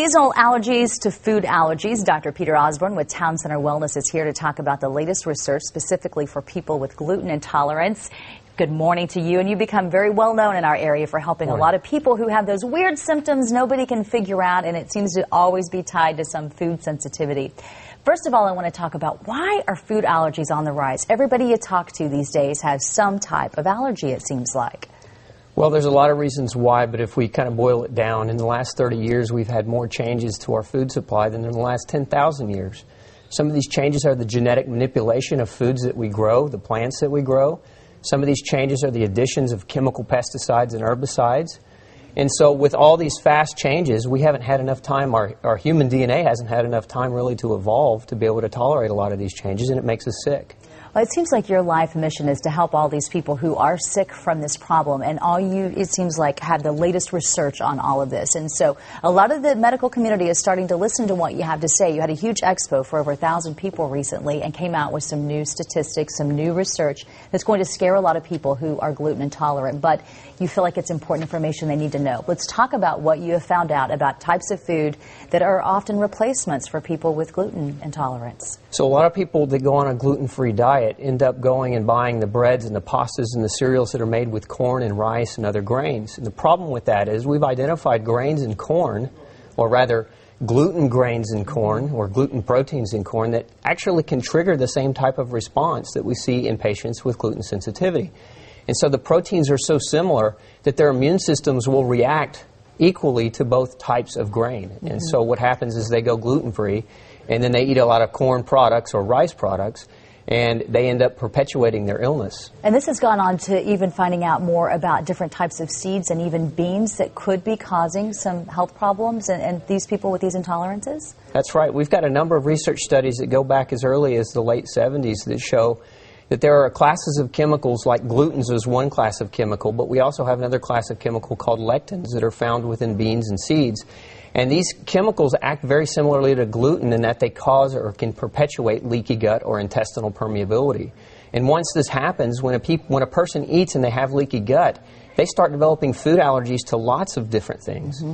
seasonal allergies to food allergies. Dr. Peter Osborne with Town Center Wellness is here to talk about the latest research specifically for people with gluten intolerance. Good morning to you, and you become very well known in our area for helping a lot of people who have those weird symptoms nobody can figure out, and it seems to always be tied to some food sensitivity. First of all, I want to talk about why are food allergies on the rise? Everybody you talk to these days has some type of allergy, it seems like. Well, there's a lot of reasons why, but if we kind of boil it down, in the last 30 years we've had more changes to our food supply than in the last 10,000 years. Some of these changes are the genetic manipulation of foods that we grow, the plants that we grow. Some of these changes are the additions of chemical pesticides and herbicides. And so with all these fast changes, we haven't had enough time, our human DNA hasn't had enough time really to evolve to be able to tolerate a lot of these changes, and it makes us sick. Well, it seems like your life mission is to help all these people who are sick from this problem, and it seems like, have the latest research on all of this. And so a lot of the medical community is starting to listen to what you have to say. You had a huge expo for over 1,000 people recently and came out with some new statistics, some new research that's going to scare a lot of people who are gluten intolerant, but you feel like it's important information they need to know. Let's talk about what you have found out about types of food that are often replacements for people with gluten intolerance. So a lot of people that go on a gluten-free diet end up going and buying the breads and the pastas and the cereals that are made with corn and rice and other grains. And the problem with that is we've identified grains in corn, or rather gluten grains in corn, or gluten proteins in corn, that actually can trigger the same type of response that we see in patients with gluten sensitivity. And so the proteins are so similar that their immune systems will react equally to both types of grain. And so what happens is they go gluten-free, and then they eat a lot of corn products or rice products, and they end up perpetuating their illness. And this has gone on to even finding out more about different types of seeds and even beans that could be causing some health problems and these people with these intolerances? That's right. We've got a number of research studies that go back as early as the late 70s that show that there are classes of chemicals, like glutens is one class of chemical, but we also have another class of chemical called lectins that are found within beans and seeds. And these chemicals act very similarly to gluten in that they cause or can perpetuate leaky gut or intestinal permeability. And once this happens, when a person eats and they have leaky gut, they start developing food allergies to lots of different things.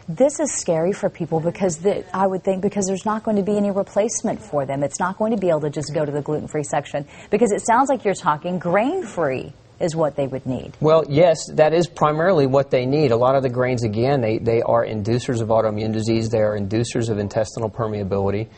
This is scary for people because I would think because there's not going to be any replacement for them. It's not going to be able to just go to the gluten-free section, because it sounds like you're talking grain-free is what they would need. Well, yes, that is primarily what they need. A lot of the grains, again, they are inducers of autoimmune disease. They are inducers of intestinal permeability.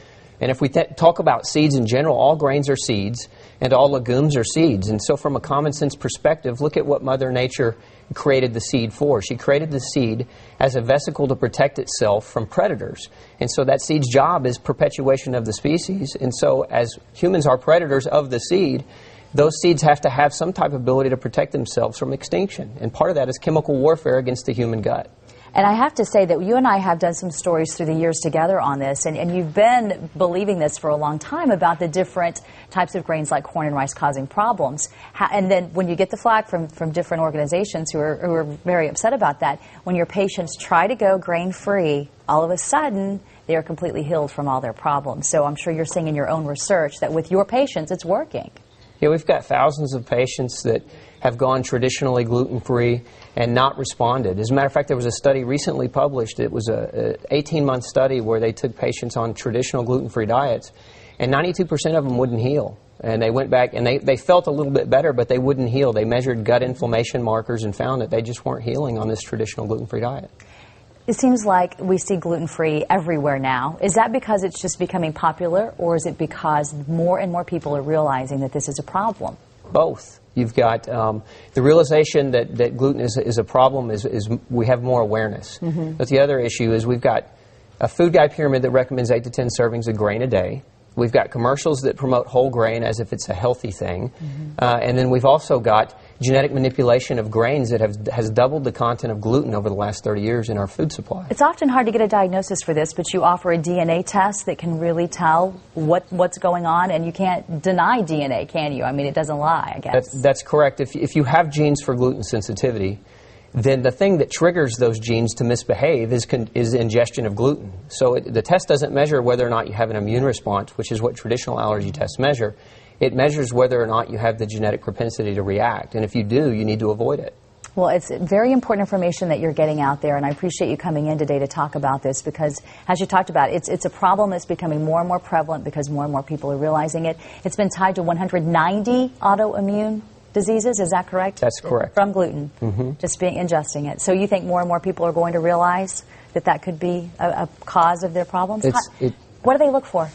And if we talk about seeds in general, all grains are seeds, and all legumes are seeds. And so from a common sense perspective, look at what Mother Nature created the seed for. She created the seed as a vesicle to protect itself from predators. And so that seed's job is perpetuation of the species. And so as humans are predators of the seed, those seeds have to have some type of ability to protect themselves from extinction. And part of that is chemical warfare against the human gut. And I have to say that you and I have done some stories through the years together on this, and you've been believing this for a long time about the different types of grains like corn and rice causing problems. And then when you get the flag from different organizations who are very upset about that, when your patients try to go grain-free, all of a sudden they are completely healed from all their problems. So I'm sure you're seeing in your own research that with your patients it's working. Yeah, we've got thousands of patients that have gone traditionally gluten-free and not responded. As a matter of fact, there was a study recently published. It was an 18-month study where they took patients on traditional gluten-free diets, and 92% of them wouldn't heal. And they went back, and they felt a little bit better, but they wouldn't heal. They measured gut inflammation markers and found that they just weren't healing on this traditional gluten-free diet. It seems like we see gluten-free everywhere now. Is that because it's just becoming popular, or is it because more and more people are realizing that this is a problem? Both. You've got the realization that gluten is a problem is we have more awareness. But the other issue is we've got a food guide pyramid that recommends 8 to 10 servings of grain a day. We've got commercials that promote whole grain as if it's a healthy thing. And then we've also got genetic manipulation of grains that has doubled the content of gluten over the last 30 years in our food supply. It's often hard to get a diagnosis for this, but you offer a DNA test that can really tell what's going on, and you can't deny DNA, can you? I mean, it doesn't lie, I guess. That's correct. If you have genes for gluten sensitivity, then the thing that triggers those genes to misbehave is ingestion of gluten. So the test doesn't measure whether or not you have an immune response, which is what traditional allergy tests measure. It measures whether or not you have the genetic propensity to react. And if you do, you need to avoid it. Well, it's very important information that you're getting out there, and I appreciate you coming in today to talk about this because, as you talked about, it's a problem that's becoming more and more prevalent because more and more people are realizing it. It's been tied to 190 autoimmune diseases, is that correct? That's correct. From gluten, just ingesting it. So you think more and more people are going to realize that that could be a cause of their problems? What do they look for?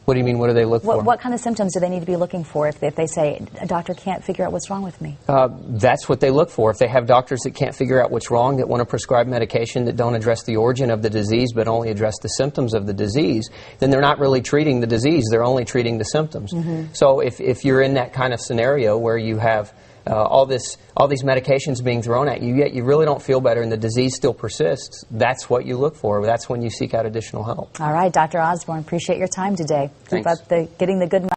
What do you mean, what do they look for? What kind of symptoms do they need to be looking for if they say, a doctor can't figure out what's wrong with me? That's what they look for. If they have doctors that can't figure out what's wrong, that want to prescribe medication that don't address the origin of the disease but only address the symptoms of the disease, then they're not really treating the disease, they're only treating the symptoms. So if you're in that kind of scenario where you have all these medications being thrown at you, yet you really don't feel better and the disease still persists, that's what you look for. That's when you seek out additional help. All right, Dr. Osborne, appreciate your time today. Thanks. Keep up getting the good